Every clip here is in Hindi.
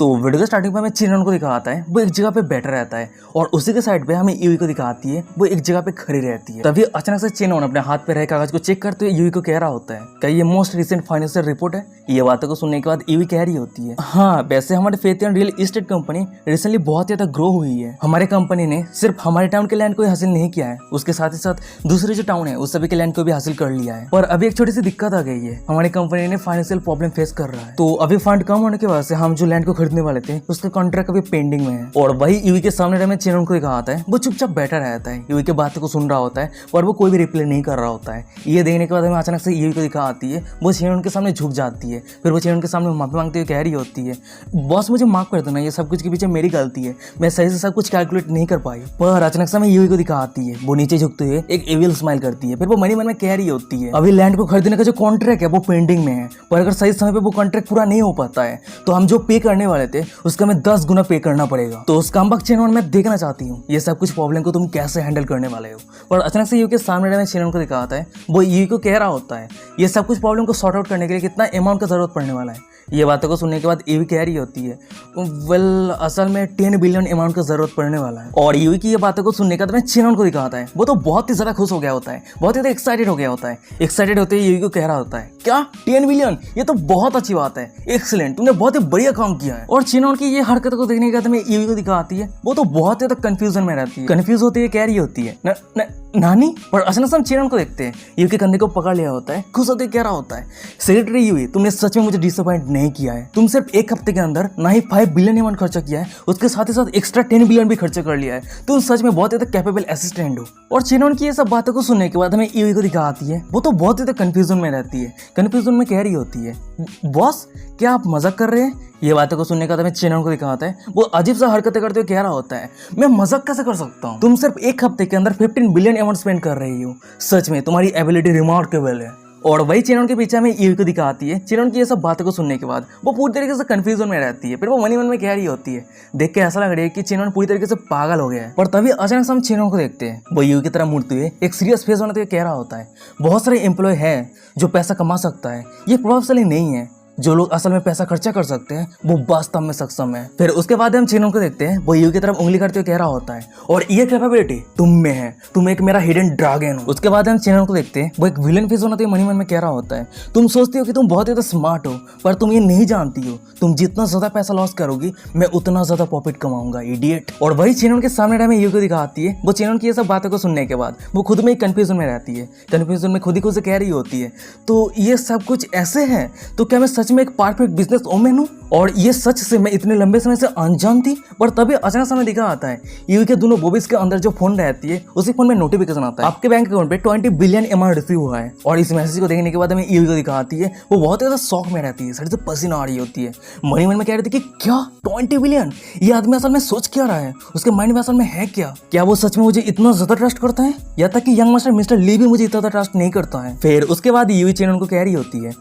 तो वीडियो के स्टार्टिंग में हमें चिनन को दिखाता है, वो एक जगह पे बैठा रहता है और उसी के साइड पे हमें यूई को दिखाती है, वो एक जगह पे खड़ी रहती है। तभी अचानक से चिनन अपने हाथ पे रहे कागज को चेक करते हुए यूई को कह रहा होता है, क्या ये मोस्ट रिसेंट फाइनेंशियल रिपोर्ट है? ये बातों को सुनने के बाद यूई कह रही होती है, हाँ वैसे हमारे फेथियन रियल एस्टेट कंपनी रिसेंटली बहुत ज्यादा ग्रो हुई है। हमारे कंपनी ने सिर्फ हमारे टाउन के लैंड को ही हासिल नहीं किया है, उसके साथ ही साथ दूसरे जो टाउन है उस सभी के लैंड को भी हासिल कर लिया है। पर अभी एक छोटी सी दिक्कत आ गई है, हमारी कंपनी ने फाइनेंशियल प्रॉब्लम फेस कर रहा है। तो अभी फंड कम होने की वजह से हम जो लैंड को खरीदने वाले थे उसका कॉन्ट्रैक्ट अभी पेंडिंग में है। और वही यूई के सामने में चिनन को दिखाता है, वो चुपचाप बैठा रहता है, यूई की बातों को सुन रहा होता है और वो कोई भी रिप्लाई नहीं कर रहा होता है। ये देखने के बाद हमें अचानक से यूई को दिखा आती है, वो चिनन के सामने झुक जाती है, फिर वो चिनन के सामने माफी मांगते हुए कह रही होती है, बॉस मुझे माफ कर देना, ये सब कुछ के पीछे मेरी गलती है, मैं सही से सब कुछ कैलकुलेट नहीं कर पाई। पर अचानक से हमें यूई को दिखा आती है, वो नीचे झुकते हुए एक एविल स्माइल करती है, फिर वो मन में कह रही होती है, अभी लैंड को खरीदने का जो कॉन्ट्रैक्ट है वो पेंडिंग में है, पर अगर सही समय पे वो कॉन्ट्रैक्ट पूरा नहीं हो पाता है तो हम जो पे करने वाले थे उसका हमें 10 गुना पे करना पड़ेगा। तो उस कमबख्त चिनन मैं देखना चाहती हूँ ये सब कुछ प्रॉब्लम को तुम कैसे हैंडल करने वाले हो। और अचानक से यूई के सामने में चिनन को दिखाता है, वो यूई को कह रहा होता है ये सब कुछ प्रॉब्लम को सॉर्ट आउट करने के लिए कितना अमाउंट का जरूरत पड़ने वाला है। ये बातों को सुनने के बाद यूई कह रही होती है, वेल असल में 10 बिलियन अमाउंट का जरूरत पड़ने वाला है। और यूई की ये बातों को सुनने के बाद मैं चिनन को दिखाता है, वो तो बहुत ही ज्यादा खुश हो गया होता है, बहुत ही ज्यादा एक्साइटेड हो गया होता है। एक्साइटेड होते ही यूई को कह रहा होता है, क्या 10 बिलियन, ये तो बहुत अच्छी बात है, एक्सीलेंट, तुमने बहुत ही बढ़िया काम किया है। और चिनन की ये हरकत को देखने के बाद मैं यूई को दिखाती है, वो तो बहुत ही ज्यादा कंफ्यूजन में रहती है, कंफ्यूज होती है, कह रही होती है नानी। पर अचानक से हम चिनन को देखते हैं, यूई के कंधे को पकड़ लिया होता है, खुश होते कह रहा होता है, सेक्रेटरी यूई तुमने सच में मुझे डिसअपॉइंट नहीं किया है, तुम सिर्फ एक हफ्ते के अंदर ना ही 5 बिलियन अमाउंट खर्चा किया है, उसके साथ ही साथ एक्स्ट्रा 10 बिलियन भी खर्चा कर लिया है, तुम सच में बहुत ज्यादा कैपेबल असिस्टेंट हो। और चिनन की ये सब बातों को सुनने के बाद हमें यूई को दिखाती है, वो तो बहुत ज्यादा कंफ्यूजन में रहती है, कंफ्यूजन में कह रही होती है, बॉस क्या आप मजाक कर रहे हैं? ये बातों को सुनने के बाद हमें चिनन को दिखाता है, वो अजीब सा हरकतें करते हुए कह रहा होता है, मैं मजाक कैसे कर सकता हूँ, तुम सिर्फ एक हफ्ते के अंदर 15 बिलियन अमाउंट स्पेंड कर रही हो, सच में तुम्हारी एबिलिटी रिमार्केबल है। और वही चिनन के पीछे हमें यूई को दिखाती है, चिनन की ये सब बातों को सुनने के बाद वो पूरी तरीके से कंफ्यूजन में रहती है, फिर वो मन में कह रही होती है, देख के ऐसा लग रहा है कि चिनन पूरी तरीके से पागल हो गया है। पर तभी अचानक से हम चिनन को देखते हैं, वो यूई की तरह मुड़ते हुए एक सीरियस फेस बनाते हुए कह रहा होता है, बहुत सारे एम्प्लॉय है जो पैसा कमा सकता है, ये प्रभावशाली नहीं है, जो लोग असल में पैसा खर्चा कर सकते हैं वो वास्तव में सक्षम है। फिर उसके बाद हम चिनन को देखते हैं, वो यूई की तरफ उंगली करते हुए कह रहा होता है, और ये कैपेबिलिटी तुम में है, तुम एक मेरा हिडन ड्रैगन हो। उसके बाद हम चिनन को देखते हैं, वो एक विलन फेस होना तो मन में कह रहा होता है, तुम सोचती हो कि तुम बहुत ज्यादा स्मार्ट हो, पर तुम ये नहीं जानती हो तुम जितना ज्यादा पैसा लॉस करोगी मैं उतना ज्यादा प्रॉफिट कमाऊंगा, इडियट। और वही चिनन के सामने हमें यूई को दिखाती है, वो चिनन की ये सब बातों को सुनने के बाद वो खुद में ही कंफ्यूजन में रहती है, कंफ्यूजन में खुद ही खुद से कह रही होती है, तो ये सब कुछ ऐसे है, तो क्या मैं सच में एक परफेक्ट बिजनेस ओमेन हूँ? और ये सच से मैं इतने लंबे समय से अनजान थी। पर तभी अचानक से हमें दिखा आता है, यूई के दोनों बॉबीज के अंदर जो फोन रहती है उसी फोन में नोटिफिकेशन आता है, आपके बैंक अकाउंट पे 20 बिलियन अमाउंट रिसीव हुआ है। और इस मैसेज को देखने के बाद हमें यूई को दिखाती है, वो बहुत ज्यादा शौक में रहती है, सर से पसीना आ रही होती है, मन में कह रही थी कि क्या 20 बिलियन, ये आदमी असल में सोच क्या रहा है, उसके माइंड में असल में है क्या वो सच में मुझे इतना ज्यादा ट्रस्ट करता है, या तक कि यंग मास्टर मिस्टर ली भी मुझे इतना ज्यादा ट्रस्ट नहीं करता है। फिर उसके बाद यूई चिनन को कह रही होती है,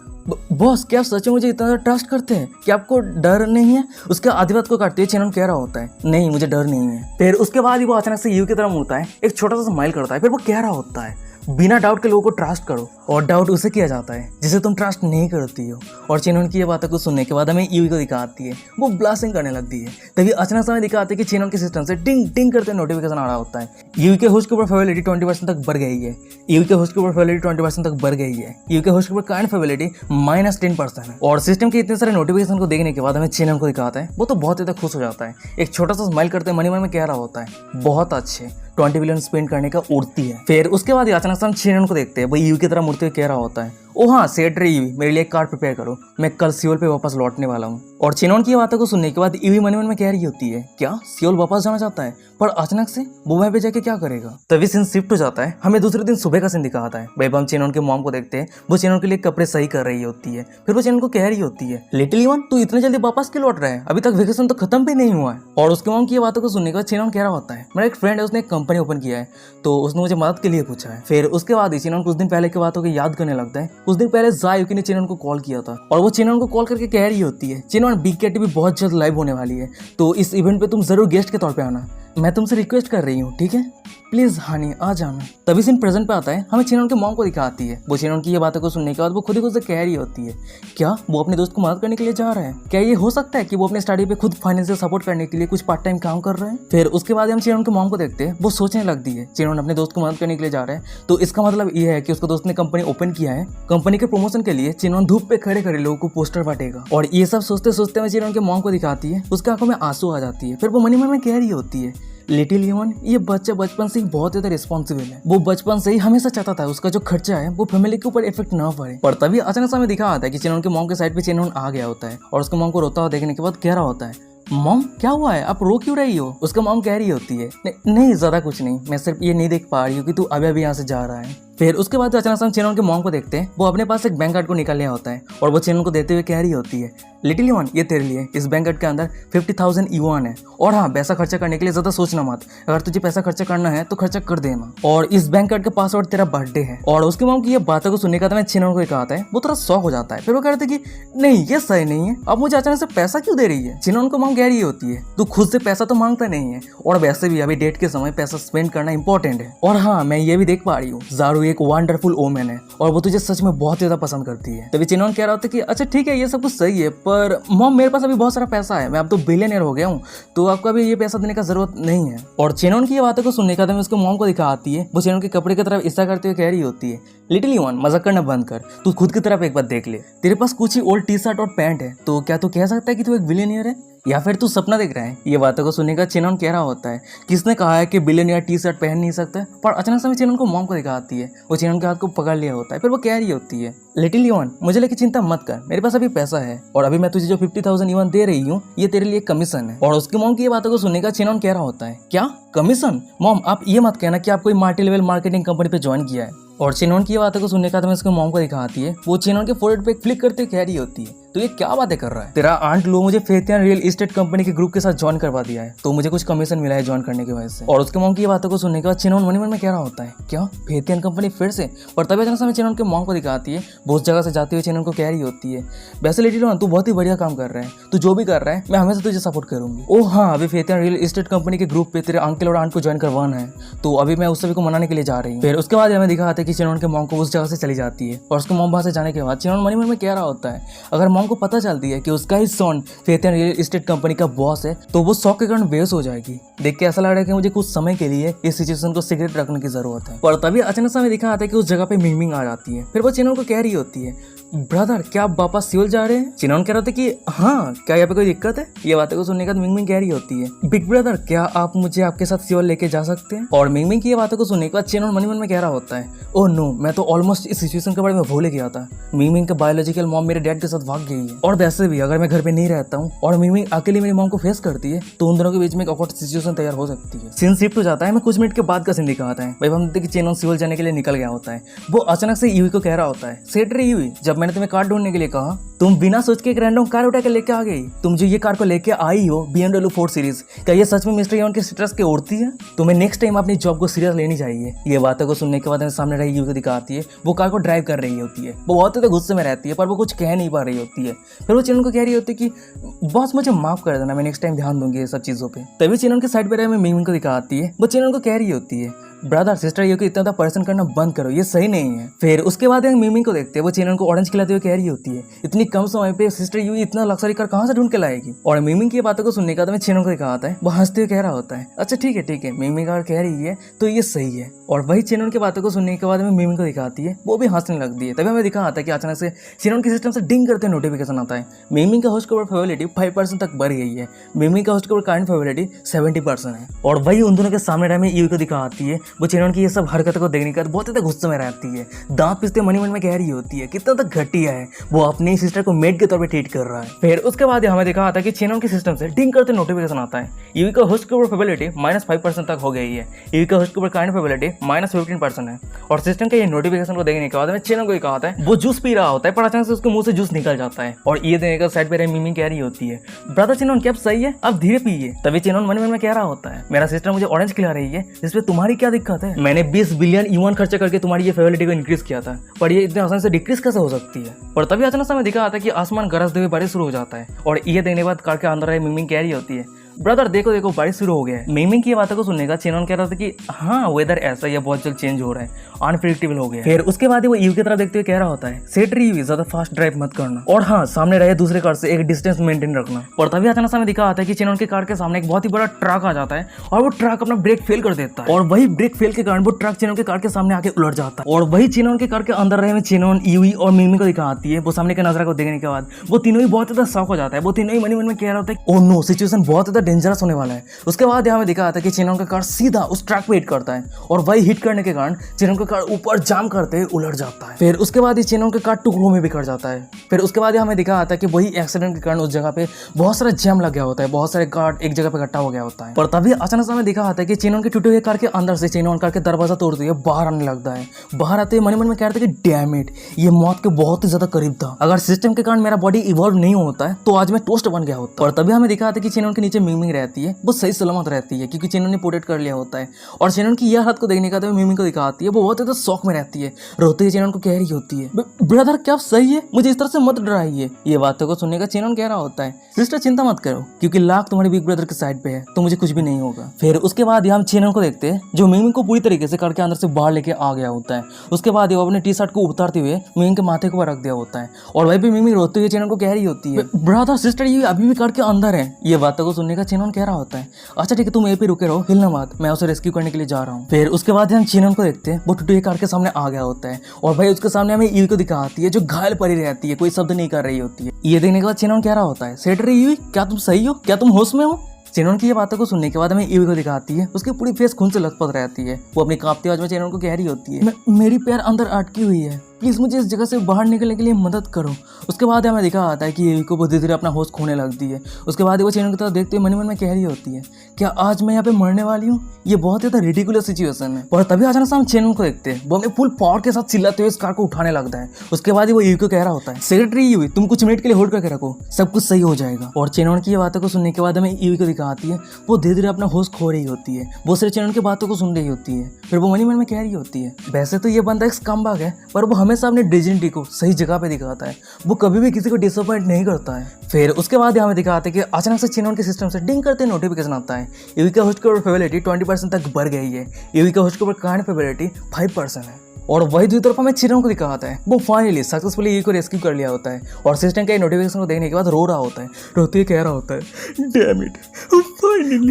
बॉस क्या आप सच में मुझे इतना ट्रस्ट करते हैं, क्या आपको डर नहीं है? उसके आधी बात को काटते हुए चिनन कह रहा होता है, नहीं मुझे डर नहीं है। फिर उसके बाद ही वो अचानक से यूई की तरफ मुड़ता है, एक छोटा सा स्माइल करता है, फिर वो कह रहा होता है, बिना डाउट के लोगों को ट्रस्ट करो, और डाउट उसे किया जाता है जिसे तुम ट्रस्ट नहीं करती हो। और चिनन की ये बातों को सुनने के बाद हमें यूई को दिखाती है, वो ब्लास्टिंग करने लगती है, तभी अचानक से हमें दिखाती है कि चिनन के सिस्टम से टिंग टिंग करते नोटिफिकेशन आ रहा होता है, यूई के होस्ट के ऊपर फेबिलिटी 20% तक बढ़ गई है, यूई के होस्ट के ऊपर फेबिलिटी 20% तक बढ़ गई है, यूई के होस्ट के ऊपर काइंड फेबिलिटी -10% है। और सिस्टम के इतने सारे नोटिफिकेशन को देखने के बाद हमें चिनन को दिखाता है, वो तो बहुत ज्यादा खुश हो जाता है, एक छोटा सा स्माइल करते मन में कह रहा होता है, बहुत अच्छे, 20 बिलियन स्पेंड करने का उड़ती है। फिर उसके बाद अचानक से हम चिनन को देखते हैं, वो यूई की तरह मुड़ते हुए कह रहा होता है, ओ हाँ सेक्रेटरी यूई मेरे लिए एक कार प्रिपेयर करो, मैं कल सियोल पे वापस लौटने वाला हूँ। और चिनन की बातों को सुनने के बाद यूई मन में कह रही होती है, क्या सियोल वापस जाना चाहता है? पर अचानक से वो वहाँ पे जाके क्या करेगा? तभी सीन शिफ्ट हो जाता है, हमें दूसरे दिन सुबह का सीन दिखाता है, भाई हम चिनन के मॉम को देखते हैं, वो चिनन के लिए कपड़े सही कर रही होती है, फिर वो चिनन को कह रही होती है, लिटिल वन तू इतने जल्दी वापस क्यों लौट रहा है, अभी तक वेकेशन तो खत्म भी नहीं हुआ है। और उसके मॉम की बातों को सुनने के बाद चिनन कह रहा होता है, मेरा एक फ्रेंड है, उसने एक कंपनी ओपन किया है, तो उसने मुझे मदद के लिए पूछा है। फिर उसके बाद चिनन कुछ दिन पहले की बातों को याद करने लगता है, कुछ दिन पहले यूकी ने चिनन को कॉल किया था, और वो चिनन को कॉल करके कह रही होती है, चिनन बिग कैट भी बहुत जल्द लाइव होने वाली है, तो इस इवेंट पे तुम जरूर गेस्ट के तौर पे आना। मैं तुमसे रिक्वेस्ट कर रही हूँ, ठीक है, प्लीज हानी आ जाना। तभी सीन प्रेजेंट पे आता है, हमें चिनोन के मॉम को दिखाती है। वो चिनोन की ये बातों को सुनने के बाद वो खुद ही खुद से कह रही होती है, क्या वो अपने दोस्त को मदद करने के लिए जा रहा है? क्या ये हो सकता है कि वो अपने स्टडी पे खुद फाइनेंशियल सपोर्ट करने के लिए कुछ पार्ट टाइम काम कर रहे हैं? फिर उसके बाद हम चिनोन के मॉम को देखते हैं, वो सोचने लगती है चिनोन अपने दोस्त को मदद करने के लिए जा रहा है, तो इसका मतलब ये है कि उसका दोस्त ने कंपनी ओपन किया है। कंपनी के प्रमोशन के लिए चिनोन धूप पे खड़े खड़े लोगों को पोस्टर बांटेगा। और ये सब सोचते सोचते में चिनोन के मॉम को दिखाती है, उसके आंखों में आंसू आ जाती है। फिर वो मन में कह रही होती है, लिटिल लियोन ये बच्चा बचपन से ही बहुत ज्यादा रिस्पॉन्सिबल है। वो बचपन से ही हमेशा चाहता था उसका जो खर्चा है वो फैमिली के ऊपर इफेक्ट ना पड़े। पर तभी अचानक से हमें दिखा आता है कि चिनोन के मॉम के साइड पे चिनोन आ गया होता है और उसके मॉम को रोता हुआ देखने के बाद कह रहा होता है, मॉम क्या हुआ है, आप रो क्यों रही हो? उसका मॉम कह रही होती है, नहीं ज्यादा कुछ नहीं, मैं सिर्फ ये नहीं देख पा रही हूँ कि तू अभी अभी यहाँ से जा रहा है। फिर उसके बाद अचानक से हम चिनोन के मॉम को देखते हैं, वो अपने पास एक बैंक कार्ड को निकाल लिया होता है और वो चिनोन को देते हुए कह रही होती है, लिटिल युआन ये तेरे लिए, इस बैंक कार्ड के अंदर 50,000 युआन है और हाँ पैसा खर्चा करने के लिए ज्यादा सोचना मत, अगर तुझे पैसा खर्चा करना है तो खर्चा कर देना और इस बैंक कार्ड का पासवर्ड तेरा बर्थडे है। और उसके मॉम की ये बातों को सुनने का तो मैं चिनोन को कहा है, वो थोड़ा शौक हो जाता है। फिर वो कहते कि नहीं ये सही नहीं है, अब मुझे अचानक से पैसा क्यों दे रही है? चिनोन को मॉम कह रही होती है, तू खुद से पैसा तो मांगता नहीं है और वैसे भी अभी डेट के समय पैसा स्पेंड करना इंपॉर्टेंट है। और हाँ मैं ये भी देख पा रही हूँ ज़ारू एक वंडरफुल ओमेन है और वो तुझे सच में बहुत ज्यादा पसंद करती है। तभी चिनोन कह रहा होता है कि अच्छा ठीक है ये सब कुछ सही है, पर मॉम मेरे पास अभी बहुत सारा पैसा है, मैं अब तो बिलियनर हो गया हूँ, तो आपको अभी ये पैसा देने का जरूरत नहीं है। और चिनोन की ये बातों को सुनने का उसको मॉम को दिखा आती है, वो चिनोन के कपड़े की तरफ इशारा करते हुए कह रही होती है, लिटिल युआन मजाक करना बंद कर, तू खुद की तरफ एक बार देख ले, तेरे पास कुछ ही ओल्ड टी शर्ट और पैंट है, तो क्या तू कह सकता है कि तू एक बिलियनियर है या फिर तू सपना देख रहा है? ये बातों को सुनने का चिनोन कह रहा होता है, किसने कहा है कि बिलियनियर टी शर्ट पहन नहीं सकता? पर अचानक से चिनोन को मॉम को दिखाती है, वो चिनोन के हाथ को पकड़ लिया होता है। फिर वो कह रही होती है, लिटिल युआन मुझे लेके चिंता मत कर, मेरे पास अभी पैसा है और अभी मैं तुझे जो 50,000 युआन दे रही हूँ ये तेरे लिए कमीशन है। और उसकी मॉम की ये बातों को सुनने का चिनोन कह रहा होता है, क्या कमीशन? मॉम आप ये मत कहना कि आप कोई मल्टी लेवल मार्केटिंग कंपनी पे ज्वाइन किया है। और चिनोन की बातों को सुनने का तो मैं उसके मॉम को दिखाती है, वो चिनोन के फोरहेड पे क्लिक करते कह रही होती है, तो ये क्या बातें कर रहा है? तेरा आंट लो मुझे फेथियन रियल एस्टेट कंपनी के ग्रुप के साथ ज्वाइन करवा दिया है, तो मुझे कुछ कमीशन मिला है ज्वाइन करने की वजह से। और उसके मॉम की बातों को सुनने के बाद चिनोन मन में कह रहा होता है, क्या फेथियन कंपनी फिर से? और तभी अचानक से चिनोन के मॉम को दिखाती है, बहुत जगह से जाते हुए चिनोन को कह रही होती है, वैसे लिटिल युआन तू बहुत ही बढ़िया काम कर रहा है, तू जो भी कर रहा है मैं हमेशा तुझे सपोर्ट करूंगी। ओ हाँ अभी फेथियन रियल एस्टेट कंपनी के ग्रुप पे तेरे अंकल और आंट को ज्वाइन करवाना है, तो अभी मैं उस सभी को मनाने के लिए जा रही हूँ। फिर उसके बाद हमें दिखाता है कि चिनोन के मॉम को उस जगह से चली जाती है और उसके मॉम वहां से जाने के बाद चिनोन मन में कह रहा होता है, अगर मॉम को पता चलती है कि उसका ही सॉन फेथियन रियल एस्टेट कंपनी का बॉस है तो वो शौक के कारण बेहोश हो जाएगी। देख के ऐसा लग रहा है कि मुझे कुछ समय के लिए इस सिचुएशन को सीक्रेट रखने की जरूरत है। पर तभी अचानक से हमें दिखा आता है कि उस जगह पे मिंगमिंग आ जाती है। फिर वो चिनोन को कह रही होती है, ब्रदर क्या आप वापस सियोल जा रहे हैं? चिनोन कह रहा था कि हाँ क्या यहाँ पे कोई दिक्कत है? ये बातें को सुनने का मिंगमिंग कह रही होती है, बिग ब्रदर क्या आप मुझे आपके साथ सियोल लेके जा सकते हैं? और मिंगमिंग की ये बातों को सुनने के बाद चिनोन मन में कह रहा होता है, ओह नो मैं तो ऑलमोस्ट इस सिचुएशन के बारे में भूल गया था, मिंगमिंग का बायोलॉजिकल मॉम मेरे डैड के साथ भाग गई है और वैसे भी अगर मैं घर पे नहीं रहता हूँ और मिंगमिंग अकेले मेरी मॉम को फेस करती है तो उन दोनों के बीच में एक ऑकवर्ड सिचुएशन तैयार हो सकती है। सीन शिफ्ट हो जाता है, मैं कुछ मिनट के बाद का सीन दिखाता है। भाई हम देखते कि चिनोन सियोल जाने के लिए निकल गया होता है, वो अचानक से यूई को कह रहा होता है, सेठ रे यूई जब मैंने तुम्हें कार ढूंढने के लिए कहा तुम बिना सोच के एक रैंडम कार उठा के लेके आ गई, तुम जो ये कार को लेके आई हो BMW 4 सीरीज, क्या ये सच में मिस्टर युआन के स्टेटस के उड़ती है? तुम्हें नेक्स्ट टाइम अपनी जॉब को सीरियस लेनी चाहिए। ये बातों को सुनने के बाद सामने रही यूई को दिखाती है, वो कार को ड्राइव कर रही होती है, वो बहुत ज्यादा गुस्से में रहती है पर वो कुछ कह नहीं पा रही होती है। फिर वो चिनोन को कह रही होती है कि बॉस मुझे माफ कर देना, मैं नेक्स्ट टाइम ध्यान दूंगी ये सब चीजों पे। तभी चिनोन के साइड पे रहे मिंगमिंग को दिखाती है, वो चिनोन को कह रही होती है, ब्रदर सिस्टर ये को इतना परेशान करना बंद करो, ये सही नहीं है। फिर उसके बाद मिंगमिंग को देखते हैं, वो चिनोन को ऑरेंज खिलाते हुए कह रही होती है, इतनी कम समय पे सिस्टर यू इतना लग्जरी कार कहाँ से ढूंढ के लाएगी? और मिंगमिंग की बातों को सुनने का तो मैं चिनोन को दिखाता है, वो हंसते हुए कह रहा होता है, अच्छा ठीक है मिंगमिंग अगर कह रही है तो ये सही है। और वही चिनोन की बातों को सुनने के बाद में मिंगमिंग को दिखाती है, वो भी हंसने लगती है। तभी हमें दिखा आता है कि अचानक से चिनोन के सिस्टम से डिंग करते नोटिफिकेशन आता है, मिंगमिंग का होस्ट के ऊपर फेवरेटिव 5% तक बढ़ गई है, मिंगमिंग का होस्ट के ऊपर करंट फेवरेटिव 70% है। और वही उन दोनों के सामने रहे यूई को दिखा आती है, वो चिनोन की ये सब हरकतों को देखने का बहुत ज्यादा गुस्से में रहती है, दांत पिसते मन में कह रही होती है कितना तक घटिया है, वो अपनी सिस्टर को मेड के तौर पे ट्रीट कर रहा है। फिर उसके बाद हमें दिखा आता है कि चिनोन के सिस्टम से डिंग करते नोटिफिकेशन आता है, यूई का होस्ट के ऊपर फेवरेटिव -5% तक हो गई है, यूई का होस्ट के ऊपर करंट फेवरेटिव -15% है। और सिस्टम के ये नोटिफिकेशन को देखने के बाद में चिनोन को कहा है, वो जूस पी रहा होता है पर अचानक से उसके मुंह से जूस निकल जाता है और ये देखने का साइड पे मिंगमिंग कह रही होती है, ब्रदर चिनोन क्या सही है, आप धीरे पीजिए। तभी चिनोन मन में कह रहा होता है, मेरा सिस्टर मुझे ऑरेंज खिला रही है, इसमें तुम्हारी क्या दिक्कत है? मैंने 20 बिलियन युआन खर्चा करके तुम्हारी ये फेवरेटिव को इंक्रीज किया था, पर ये इतने आसानी से डिक्रीज कैसे हो सकती है? और तभी अचानक से हमें दिखा आता है कि आसमान गरजते हुए बारिश शुरू हो जाता है और ये देखने के बाद कार के अंदर मिंगमिंग कह रही होती है, ब्रदर देखो देखो बारिश शुरू हो गया है। मिंगमिंग की बातों को सुनने का चेनन कह रहा था कि हाँ वेदर ऐसा ही है, बहुत जल्द चेंज हो रहा है, अनप्रिडिक्टेबल हो गया। फिर उसके बाद वो यू की तरफ देखते हुए कह रहा होता है सेट रही हुई ज्यादा फास्ट ड्राइव मत करना, और हाँ सामने रहे दूसरे कार से एक डिस्टेंस मेंटेन रखना। और तभी अचानक से हमें दिखा आता है कि चेनन के कार के सामने एक बहुत ही बड़ा ट्रक आ जाता है और वो ट्रक अपना ब्रेक फेल कर देता है, और वही ब्रेक फेल के कारण वो ट्रक चेनन के कार के सामने आके उलट जाता है। और वही चेनन के कार के अंदर रहे चेनन, यूई और मिंगमिंग को दिखा आती है। वो सामने के नजारा को देखने के बाद वो तीनों ही बहुत ज्यादा शॉक हो जाता है। वो तीनों ही मन में कह रहा होता है ओह नो, सिचुएशन बहुत ज्यादा डेंजरस होने वाला है। उसके बाद यहाँ में दिखा आता है कि चेनन का कार सीधा उस ट्रक पे हिट करता है, और वही हिट करने के कारण चेनन का कार ऊपर जाम करते उलट जाता है। फिर उसके बाद चेनन का कार टुकड़ों में बिखर जाता है। फिर उसके बाद हमें दिखा आता है कि वही एक्सीडेंट के कारण उस जगह पे बहुत सारा जैम लग गया होता है, बहुत सारे कार एक जगह पे इकट्ठा हो गया होता है। पर तभी अचानक से हमें दिखा आता है कि चेनन के टूटे हुए कार के अंदर से चेनन कार के दरवाजा तोड़ते हुए बाहर आने लगता है। बाहर आते हुए मन में कह रहे थे कि डैम इट, ये मौत के बहुत ही ज्यादा करीब था। अगर सिस्टम के कारण मेरा बॉडी इवॉल्व नहीं होता है तो आज मैं टोस्ट बन गया होता। और तभी हमें दिखा आता है कि चेनन के नीचे मिंगमिंग रहती है, वो सही सलामत रहती है क्योंकि चेनन ने प्रोटेक्ट कर लिया होता है। और चेनन की यह हालत को देखने का तो मिंगमिंग को दिखाती है, वो बहुत ज्यादा शौक में रहती है, रोते हुए चेनन को कह रही होती है ब्रदर क्या सही है, मुझे इस तरह से मत डराइए। ये बातों को सुनने का चेनन कह रहा होता है सिस्टर चिंता मत करो क्योंकि लाख तुम्हारे बिग ब्रदर के साइड पे है तो मुझे कुछ भी नहीं होगा। फिर उसके बाद हम चेनन को देखते हैं जो मिंगमिंग को पूरी तरीके से कार के अंदर से बाहर लेके आ गया होता है। उसके बाद वो अपने टी शर्ट को उतारते हुए मिंगमिंग के माथे को रख दिया होता है, और वही भी मिंगमिंग रोते हुए चेनन को कह रही होती है ब्रदर सिस्टर ये अभी भी कार के अंदर है। ये बातों को सुनने का चेनन कह रहा होता है अच्छा ठीक है तुम यहीं पे रुके रहो, हिलना मत, मैं उसे रेस्क्यू करने के लिए जा रहा हूँ। फिर उसके बाद हम चेनन को देखते हैं वो टूटी हुई कार के सामने आ गया होता है, और भाई उसके सामने हमें यूई को दिखा आती है जो घायल पड़ी रहती है, कोई शब्द नहीं कर रही होती है। ये देखने के बाद चेनन कह रहा होता है सेट रही यूई क्या तुम सही हो, क्या तुम होश में हो। चेनन की ये बातों को सुनने के बाद हमें यूई को दिखाती है, उसकी पूरी फेस खून से लथपथ रहती है। वो अपनी कांपती आवाज में चेनन को कह रही होती है मेरी पैर अंदर अटकी हुई है, प्लीज मुझे इस जगह से बाहर निकलने के लिए मदद करो। उसके बाद हमें दिखा आता है कि यूई को धीरे धीरे अपना होश खोने लगती है। उसके बाद वो चेनन की तरफ देखते हुए मन में कह रही होती है क्या आज मैं यहाँ पे मरने वाली हूँ, ये बहुत ज्यादा रिडिकुलस सिचुएशन है। और तभी अचानक से हम चेनन को देखते हैं वो अपने फुल पावर के साथ चिल्लाते हुए इस कार को उठाने लगता है। उसके बाद वो यूई को कह रहा होता है सेक्रेटरी यूई तुम कुछ मिनट के लिए होल्ड करके रखो, सब कुछ सही हो जाएगा। और चेनन की ये बातों को सुनने के बाद हमें यूई को दिखाती है वो धीरे धीरे अपना होश खो रही होती है, वो सिर्फ चेनन की बातों को सुन रही होती है। फिर वो मन में कह रही होती है वैसे तो ये बंदा एक स्कम्बैग है पर वो हमेशा अपने डिजेंटी को सही जगह पे दिखाता है, वो कभी भी किसी को डिसअपॉइंट नहीं करता है। फिर उसके बाद हमें दिखाते हैं कि अचानक से चेनन के सिस्टम से डिंग करते नोटिफिकेशन आता है यूई का होस्ट की प्रोबेबिलिटी 20% तक बढ़ गई है, यूई का होस्ट की करंट प्रोबेबिलिटी 5% है। और वही दूसरी तरफ हमें चेनन को दिखाता है वो फाइनली सक्सेसफुली यूई को रेस्क्यू कर लिया होता है, और सिस्टम के नोटिफिकेशन को देखने के बाद रो रहा होता है, रोते हुए कह रहा होता है डैम इट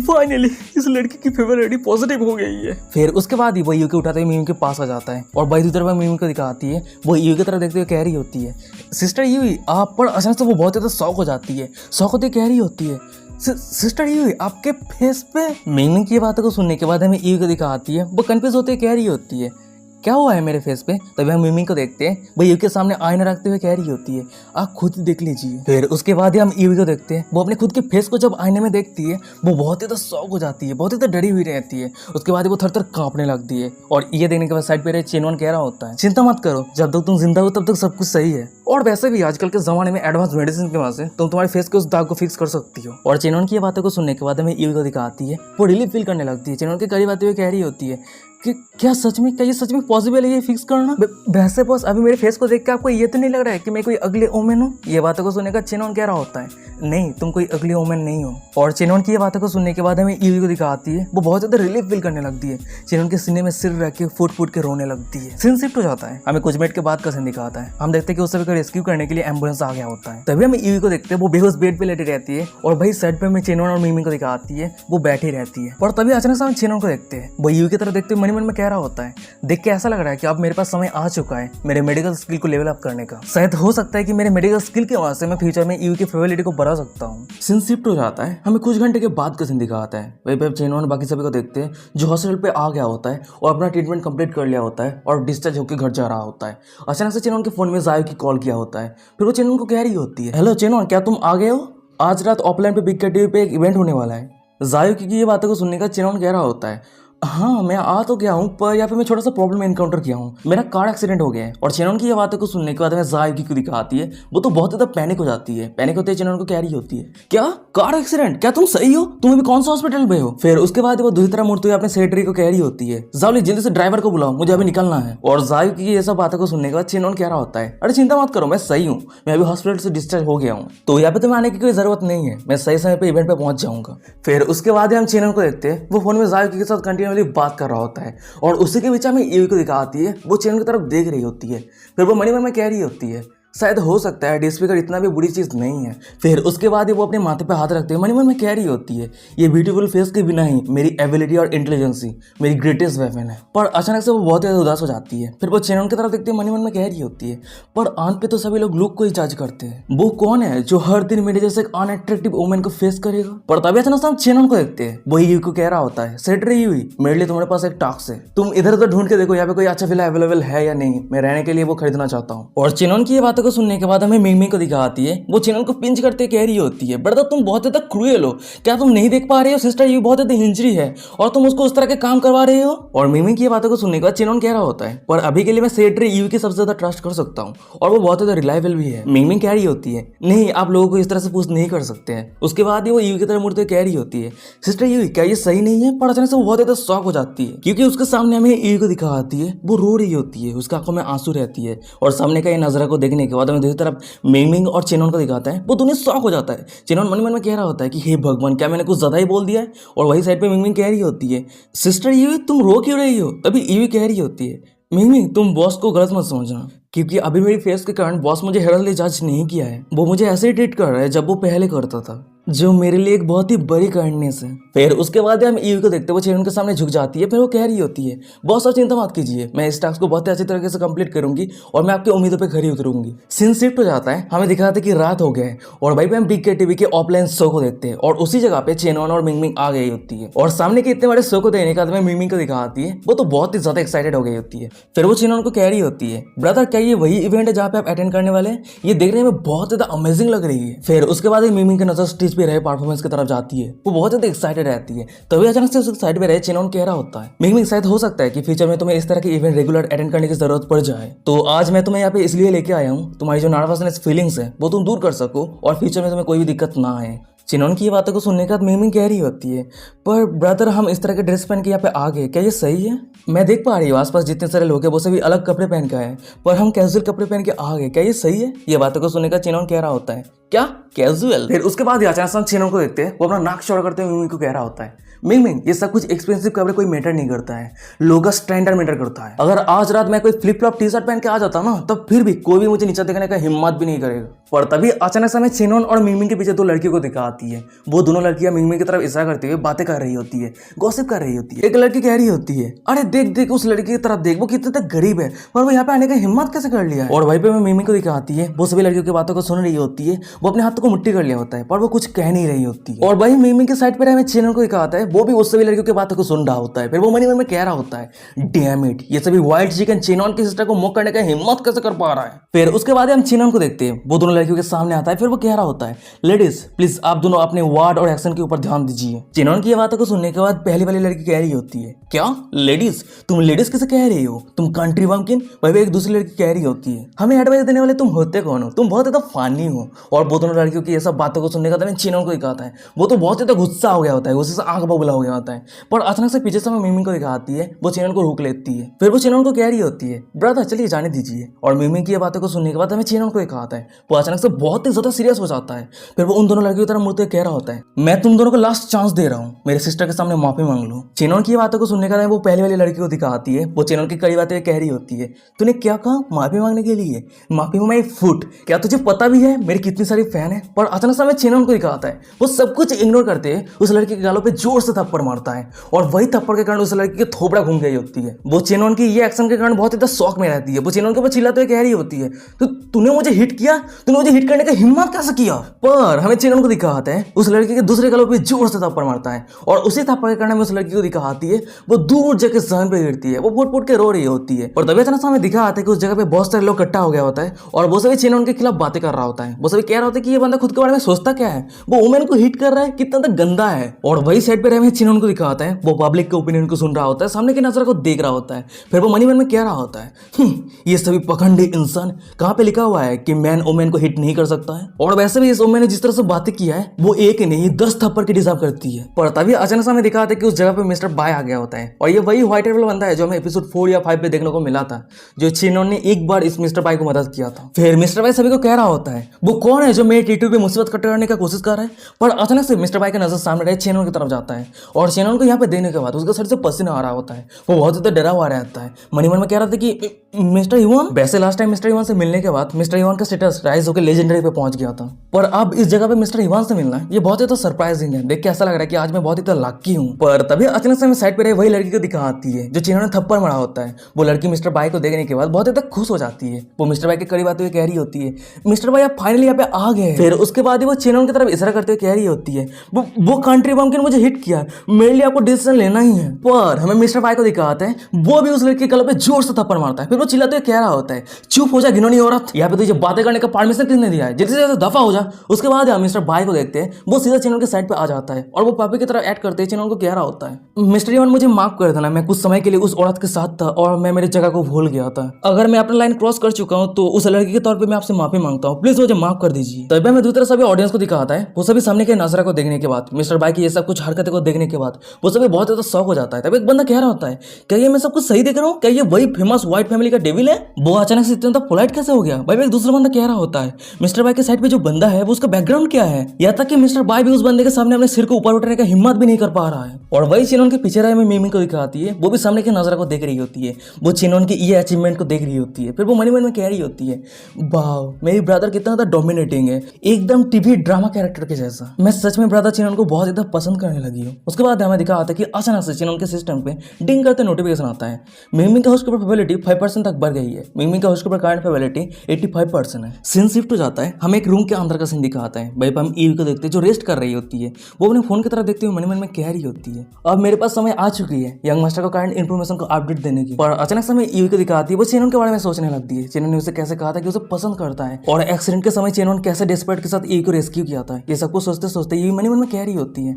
फाइनली इस लड़की की प्रोबेबिलिटी पॉजिटिव हो गई है। फिर उसके बाद ही वो यूई को उठाते हुए मिमी के पास आ जाता है, और वही दूसरी तरफ मिमी को दिखाती है वो यूई की तरफ देखते हुए कह रही होती है सिस्टर यूई आप। पर अचानक से वो बहुत ज्यादा शॉक हो जाती है, शॉक होते कह रही होती है सिस्टर यूई आपके फेस पे। मिंगमिंग की बातों को सुनने के बाद हमें यूई को दिखाती है वो कंफ्यूज होते कह रही होती है क्या हुआ है मेरे फेस पे। तभी हम मिंगमिंग को देखते हैं वो यूई के सामने आईना रखते हुए कह रही होती है आप खुद देख लीजिए। फिर उसके बाद हम यूई को देखते हैं वो अपने खुद के फेस को जब आईने में देखती है वो बहुत ज्यादा शॉक हो जाती है, बहुत ज्यादा डरी हुई रहती है। उसके बाद वो थर थर कांपने लगती है, और ये देखने के बाद साइड पे चेनन कह रहा होता है चिंता मत करो, जब तक तुम जिंदा हो तब तक सब कुछ सही है। और वैसे भी आजकल के जमाने में एडवांस मेडिसिन की वजह से तुम तुम्हारे फेस के उस दाग को फिक्स कर सकती हो। और चेनन की ये बातों को सुनने के बाद हमें यूई को दिखाती है वो रिलीफ फील करने लगती है, चेनन के करीब आते हुए कह रही होती है कि क्या ये सच में पॉसिबल है ये फिक्स करना। वैसे बॉस अभी मेरे फेस को देख के आपको ये तो नहीं लग रहा है कि मैं कोई अगले ओमेन हूँ। ये बातों को सुनने का चेनन कह रहा होता है नहीं तुम कोई अगली ओमेन नहीं हो। और चेनन की ये बातों को सुनने के बाद हमें यूई को दिखाती है वो बहुत ज्यादा रिलीफ फील करने लगती है, चेनन के सीने में सिर रख के फुट फुट के रोने लगती है। सीन शिफ्ट हो जाता है, हमें कुछ मिनट के बाद का सीन दिखाता है। हम देखते हैं कि उस सभी को रेस्क्यू करने के लिए एम्बुलेंस आ गया होता है। तभी हम यूई को देखते हैं वो बेहोश बेड पे लेटी रहती है, और भाई साइड पे हमें चेनन और मिंगमिंग को दिखाती है वो बैठी रहती है। और तभी अचानक से हम चेनन को देखते हैं वो यूई की तरफ देखते हुए मन में कह रहा होता है देख के ऐसा लग रहा है कि अब मेरे पास समय आ चुका है मेरे मेडिकल स्किल को लेवल अप करने का। शायद हो सकता है कि मेरे मेडिकल स्किल की वजह से मैं फ्यूचर में यूई की प्रोबेबिलिटी को बढ़ा सकता हूँ। सीन शिफ्ट हो जाता है, हमें कुछ घंटे के बाद का सीन दिखाता है। वही पे चेनन बाकी सभी को देखते हैं जो हॉस्पिटल पे आ गया होता है और अपना ट्रीटमेंट कंप्लीट कर लिया होता है और डिस्चार्ज होकर घर जा रहा होता है। अचानक से चेनन के फोन में जायो की कॉल किया होता है। फिर वो चेनन को कह रही होती है हेलो चेनन क्या तुम आ गए हो, आज रात ऑफलाइन पे बिग कैटिव पे एक इवेंट होने वाला है। जायो की ये बातों को सुनने का चेनन कह रहा होता है हाँ मैं आ तो गया हूँ, पर यहाँ पे मैं छोटा सा प्रॉब्लम एनकाउंटर किया हूँ। मेरा कार एक्सीडेंट हो गया है। और चेनन की ये बातों को सुनने के बाद मैं जायब की दिखा आती है, वो तो बहुत ज्यादा पैनिक हो जाती है। पैनिक होते ही चेनन को क्या रही होती है, क्या कार एक्सीडेंट, क्या तुम सही हो, तुम अभी कौन सा हॉस्पिटल में हो। फिर उसके बाद वो दूसरी तरह मुड़ते हुए अपने सेक्रेटरी को कह रही होती है, जावली जल्दी से ड्राइवर को बुलाओ, मुझे अभी निकलना है। और जायब की ये सब बातों को सुनने के बाद चेनन कह रहा होता है, अरे चिंता मत करो, मैं सही हूँ, मैं अभी हॉस्पिटल से डिस्चार्ज हो गया हूँ, तो यहाँ पे तुम्हें आने की कोई जरूरत नहीं है, मैं सही समय पे इवेंट पे पहुंच जाऊंगा। फिर उसके बाद हम चेनन को देखते हैं, वो फोन में जायब के साथ कंटिन्यूअसली बात कर रहा होता है। और उसी के बीच में ईवी को दिखाती है, वो चेनन की तरफ देख रही होती है। फिर वो मन में कह रही होती है, शायद हो सकता है डिस्पीकर इतना भी बुरी चीज़ नहीं है। फिर उसके बाद ही वो अपने माथे पे हाथ रखते हुए मन में कह रही होती है, ये ब्यूटीफुल फेस के बिना ही मेरी एबिलिटी और इंटेलिजेंसी मेरी ग्रेटेस्ट वेपन है। पर अचानक से वो बहुत ज़्यादा उदास हो जाती है। फिर वो चेनन की तरफ देखते मन में कह रही होती है, पर आंत पे तो सभी लोग लुक को ही जज करते हैं, वो कौन है जो हर दिन मेरे जैसे एक अनअट्रैक्टिव वुमन को फेस करेगा। पर तभी अचानक से हम चेनन को देखते हैं, वो यूवी को कह रहा होता है, सेट रही हुई मेरे लिए तुम्हारे पास एक टास्क है, तुम इधर उधर ढूंढ के देखो यहाँ पे कोई अच्छा विला अवेलेबल है या नहीं, मैं रहने के लिए वो खरीदना चाहता हूँ। और चेनन की ये बातों को सुनने के बाद हमें मिंग मिंग को दिखाती है, वो चेनन को पिंच करते कह रही होती है, ब्रदर तुम बहुत ज्यादा क्रूएल हो, क्या तुम नहीं देख पा रहे हो सिस्टर ये बहुत ज्यादा इंजरी है और तुम उसको उस तरह के काम करवा रहे हो। और मिंग मिंग की बातों को सुनने के बाद चेनन कह रहा होता है, पर अभी के लिए मैं सेक्रेटरी यूवी की सबसे ज्यादा ट्रस्ट कर सकता हूँ और वो बहुत ज्यादा रिलायबल भी है। मिंग मिंग कह रही होती है, नहीं आप लोगों को इस तरह से पूछ नहीं कर सकते हैं। उसके बाद ही वो यूवी की तरफ मुड़ते कह रही होती है, सिस्टर यूवी क्या ये सही नहीं है। पर अचानक से वो बहुत ज्यादा शॉक हो जाती है, क्योंकि उसके सामने हमें यूवी को दिखाती है, वो रो रही होती है, उसकी आंखों में आंसू रहती है। और सामने का ये नजरा को देखने के बाद हमें दूसरी तरफ मिंग मिंग और चेनन को दिखाता है, वो दोनों शॉक हो जाता है। चेनन मन में कह रहा होता है कि हे भगवान क्या मैंने कुछ ज्यादा ही बोल दिया है। और वही साइड पे मिंग मिंग कह रही होती है, सिस्टर यूवी तुम रो क्यों रही हो। तभी यूवी कह रही होती है, मिंग मिंग तुम बॉस को गलत मत समझना, क्योंकि अभी मेरी फेस के कारण बॉस मुझे हेरसली जज नहीं किया है, वो मुझे ऐसे ही ट्रीट कर रहा है जब वो पहले करता था, जो मेरे लिए एक बहुत ही बड़ी काइंडनेस है। फिर उसके बाद हम ईवी को देखते हुए चेनन के सामने झुक जाती है। फिर वो कह रही होती है, बॉस आप चिंता मत कीजिए, मैं इस टास्क को बहुत ही अच्छी तरीके से कंप्लीट करूंगी और मैं आपकी उम्मीदों पे खरी उतरूंगी। सीन शिफ्ट हो जाता है, हमें दिखाते हैं कि रात हो गया है और भाई पे हम बिग के टीवी के ऑफलाइन शो को देखते हैं। और उसी जगह पे चेनन और मिंग मिंग आ गई होती है और सामने के इतने बड़े शो को देखने का हमें मिंग मिंग को दिखाती है, वो तो बहुत ही ज्यादा एक्साइटेड हो गई होती है। फिर वो चेनन को कह रही होती है, ब्रदर क्या ये वही इवेंट है जहाँ पे आप अटेंड करने वाले हैं, ये देखने में बहुत ज्यादा अमेजिंग लग रही है। फिर उसके बाद मिंग मिंग की नजर स्टेज पे रहे परफॉर्मेंस की तरफ जाती है, वो बहुत ज्यादा एक्साइटेड रहती है। तभी अचानक से उसके साइड पे रहे चेनन कह रहा होता है, मिंग मिंग शायद हो सकता है कि फ्यूचर में तुम्हें इस तरह के इवेंट रेगुलर अटेंड करने की जरूरत पड़ जाए, तो आज मैं तुम्हें यहाँ पे इसलिए लेके आया हूँ, तुम्हारी जो नर्वसनेस फीलिंग्स है वो तुम दूर कर सको और फ्यूचर में तुम्हें कोई भी दिक्कत ना आए। चिनोन की ये बातों को सुनने के बाद मिंग मिंग कह रही होती है, पर ब्रदर हम इस तरह के ड्रेस पहन के यहाँ पे आ गए, क्या ये सही है। मैं देख पा रही हूँ आसपास जितने सारे लोग हैं वो सभी अलग कपड़े पहन के आए, पर हम कैजुअल कपड़े पहन के आ गए, क्या ये सही है। ये बातों को सुनने का चिनोन कह रहा होता है, क्या कैजुअल। फिर उसके बाद अचानक हम चिनोन को देखते हैं, वो अपना नाक चौड़ा करते हुए मिंग मिंग को कह रहा होता है, मिंग मिंग ये सब कुछ एक्सपेंसिव कपड़े कोई मैटर नहीं करता है, लोगों का स्टैंडर्ड मैटर करता है। अगर आज रात मैं कोई फ्लिप फ्लॉप टी शर्ट पहन के आ जाता ना, तब फिर भी कोई भी मुझे नीचे देखने का हिम्मत भी नहीं करेगा। पर तभी अचानक से हमें चिनोन और मिंग मिंग के पीछे दो लड़कियों को दिखाती है, वो दोनों लड़कियां मिंग मिंग की तरफ इशारा करते हुए बातें कर रही होती है, गॉसिप कर रही होती है। एक लड़की कह रही होती है, अरे देख देख उस लड़की की तरफ देख, वो कितने तक गरीब है और वो यहाँ पे आने का हिम्मत कैसे कर लिया है। और वहीं पे मिंग मिंग को दिखाती है, वो सभी लड़कियों की बातों को सुन रही होती है, वो अपने हाथों को मुट्ठी कर लिया होता है पर वो कुछ कह नहीं रही होती है। और वही मिंग मिंग के साइड पे हमें चिनोन को दिखाता है, वो भी उस सभी लड़कियों की बातों को सुन रहा होता है। फिर वो मन में कह रहा होता है, डैम इट, ये सभी वाइल्ड चिकन चिनोन की सिस्टर को मोक करने का हिम्मत कैसे कर पा रहा है। फिर उसके बाद हम चिनोन को देखते हैं, वो दोनों लड़कियों के सामने आता है। फिर वो कह रहा होता है, लेडीज प्लीज आप दोनों अपने वर्ड और एक्शन के ऊपर ध्यान दीजिए। चिनोन की ये बातों को सुनने के बाद पहली वाली लड़की कह रही होती है, क्या लेडीज, तुम लेडीज कैसे कह रही हो, तुम कंट्री बम्किन। वही एक दूसरी लड़की कह रही होती है, हमें एडवाइस देने वाले तुम होते कौन हो, तुम बहुत ज्यादा फानी हो। और वो दोनों लड़कियों की ये सब बातों को सुनने का हमें चिनोन को दिखाता है, वो तो बहुत ज्यादा गुस्सा हो गया होता है, गुस्से से आंख बबूला हो गया होता है। पर अचानक से पीछे से हमें मिंग मिंग को दिखाती है, वो चिनोन को रोक लेती है। फिर वो चिनोन को कह रही होती है, ब्रदर चलिए जाने दीजिए। और मिंग मिंग की ये बातों को सुनने के बाद हमें चिनोन को दिखाता है, वो अचानक से बहुत ही ज्यादा सीरियस हो जाता है। फिर वो उन दोनों लड़कियों की तरफ मुड़ते कह रहा होता है, मैं तुम दोनों को लास्ट चांस दे रहा हूँ, मेरे सिस्टर के सामने माफी मांग लो। चिनोन की बातों को सुनने का वो पहली वाली लड़की को दिखाती है, वो चिनोन की कड़ी बातें कह रही होती है, तूने क्या कहा माफी मांगने के लिए, माफी मांग फुट, क्या तुझे पता भी है मेरी कितनी सारी फैन है। पर अचानक से हमें चिनोन को दिखाता है, वो सब कुछ इग्नोर करते हुए उस लड़की के गालों पे जोर से थप्पड़ मारता है और वही थप्पड़ के कारण उस लड़की की थोपड़ा घूम गई होती है। वो चिनोन की ये एक्शन के कारण बहुत ज्यादा शौक में रहती है, वो चिनोन के ऊपर चिल्लाते हुए कह रही होती है, तो तूने मुझे हिट किया, तूने मुझे हिट करने का हिम्मत कैसे किया। पर हमें चिनोन को दिखाता है, उस लड़की के दूसरे गालों पे जोर से थप्पड़ मारता है और उसी थप्पड़ के कारण हमें उस लड़की को दिखाती है, वो दूर जाके जमीन पे गिरती है, वो फुट फुट के रो रही होती है। और तभी अचानक हमें दिखा आता है कि उस जगह पे बहुत सारे लोग इकट्ठा हो गया होता है और वो सभी चिनोन के खिलाफ बातें कर रहा होता है। वो सभी कह रहा होता है कि ये बंदा बंदा खुद के बारे में सोचता क्या है, वो वुमेन को हिट कर रहा है, कितना तक गंदा है। और वही साइड पे रहे चिनोन को दिखाता है, वो पब्लिक के ओपिनियन को सुन रहा होता है, सामने की नजर को देख रहा होता है, फिर वो मनी मन में कह रहा होता है ये सभी पखंडी इंसान, कहाँ पे लिखा हुआ है कि मैन वुमेन को हिट नहीं कर सकता है। और वैसे भी इस वुमेन ने जिस तरह से बातें किया है वो एक नहीं 10 थप्पड़ की डिजर्व करती है। पर तभी अचानक से हमें दिखाता है कि उस जगह पे मिस्टर बाय आ गया होता है, और ये वही व्हाइट हेयर वाला बंदा है जो हमें एपिसोड 4 या 5 पे देखने को मिला था, जो चिनोन ने एक बार इस मिस्टर बाय को मदद किया था। फिर मिस्टर बाय सभी को कह रहा होता है वो कौन है जो मेरे टीटू पे मुसीबत कट करने का कोशिश कर रहा है। पर अचानक से मिस्टर बाय का नजर सामने रहे चिनोन की तरफ जाता है, और चिनोन को यहाँ पे देने के बाद उसके सर से पसीना आ रहा होता है, वो बहुत ज्यादा डरा हुआ रहता है। मनी मन में कह रहा था कि मिस्टर इवान, वैसे लास्ट टाइम मिस्टर इवान से मिलने के बाद मिस्टर इवान का स्टेटस राइज होकर लेजेंडरी पे पहुंच गया था, पर अब इस जगह पे मिस्टर इवान से मिलना ये बहुत ही तो सरप्राइजिंग है। देख के ऐसा लग रहा है कि आज मैं बहुत ही तो लकी हूँ। पर तभी अचानक से साइड पे रही वही लड़की को दिखाती है जो चिनोन ने थप्पड़ मारा होता है। वो लड़की मिस्टर बाय को देखने के बाद बहुत ही तक खुश हो जाती है, वो मिस्टर बाय के करीब आते हुए कह रही होती है मिस्टर बाय आप फाइनली यहाँ पे आ गए। फिर उसके बाद वो चिनोन की तरफ इशारा करते हुए कह रही होती है वो कंट्री बम ने मुझे हिट किया, मेरे लिए आपको डिसीजन लेना ही है। पर हमें मिस्टर बाय को दिखाते हैं वो भी उस लड़की के गले पे जोर से थप्पड़ मारता है, फिर वो चिल्लाते हुए कह रहा होता है चुप हो जा घिनौनी औरत, यहाँ पे तुझे बातें करने का परमिशन किसने दिया है, जल्दी से दफा हो जा। उसके बाद मिस्टर बाय को देखते हैं वो सीधा चिनोन के साइड पे आ जाता है, और वो पापी की तरफ ऐड करते हैं चिनोन को कह रहा होता है मिस्टर इवान मुझे माफ कर देना, मैं कुछ समय के लिए उस औरत के साथ था और मैं मेरी जगह को भूल गया था। अगर मैं अपना लाइन क्रॉस कर चुका हूँ तो उस लड़की के तौर पे मैं आपसे माफी मांगता हूँ, प्लीज मुझे माफ कर दीजिए। तभी हमें दूसरी तरफ सभी ऑडियंस को दिखाता है, वो सभी सामने के नजरा को देखने के बाद, मिस्टर बाय की ये सब कुछ हरकतें को देखने के बाद वो सभी बहुत ज्यादा शौक हो जाता है। तभी एक बंदा कह रहा होता है क्या ये मैं सब कुछ सही देख रहा हूँ, क्या ये वही फेमस व्हाइट फैमिली का डेविल है। वो अचानक से इतना पोलाइट कैसे हो गया। भाई एक दूसरा बंदा कह रहा होता है मिस्टर बाय के साइड पे जो बंदा है वो उसका बैकग्राउंड क्या है, यहाँ तक कि मिस्टर बाय भी उस बंदे के सामने अपने सिर को ऊपर उठाने का हिम्मत भी नहीं कर पा रहा है। और वही चिनोन के पीछे रहे में मीमी को दिखाती है, वो भी सामने के नजर को देख रही होती है, वो चिनोन की ये अचीवमेंट को देख रही होती है। फिर वो मनी मन में कह रही होती है वाह मेरी ब्रदर कितना ज्यादा डोमिनेटिंग है, एकदम टीवी ड्रामा कैरेक्टर के जैसा। मैं सच में ब्रदर चिनोन को बहुत ज्यादा पसंद करने लगी हूँ। उसके बाद हमें दिखा आता है कि अचानक से चिनोन के सिस्टम पे डिंग करते नोटिफिकेशन आता है, मिमी का होस्ट कैपेबिलिटी 5% तक बढ़ गई है। मिमी का होस्ट करंट कैपेबिलिटी 85% है। सीन शिफ्ट हो जाता है, हमें एक रूम के अंदर का सीन दिखाता है। भाई हम ईवी को देखते हैं जो रेस्ट कर रही होती है, वो अपने फोन की तरफ देखते हुए मन में कह रही होती है अब मेरे पास समय आ चुकी है यंग मास्टर को करंट इन्फॉर्मेशन को अपडेट देने की। पर अचानक से हमें ईवी को दिखाती है, वो चिनोन के बारे में सोचने लगती है। चिनोन ने उसे कैसे कहा था कि उसे पसंद करता है, और एक्सीडेंट के समय चिनोन कैसे डेस्परेट के साथ ईवी को रेस्क्यू किया था। ये सब कुछ सोचते सोचते ईवी मन में कह रही होती है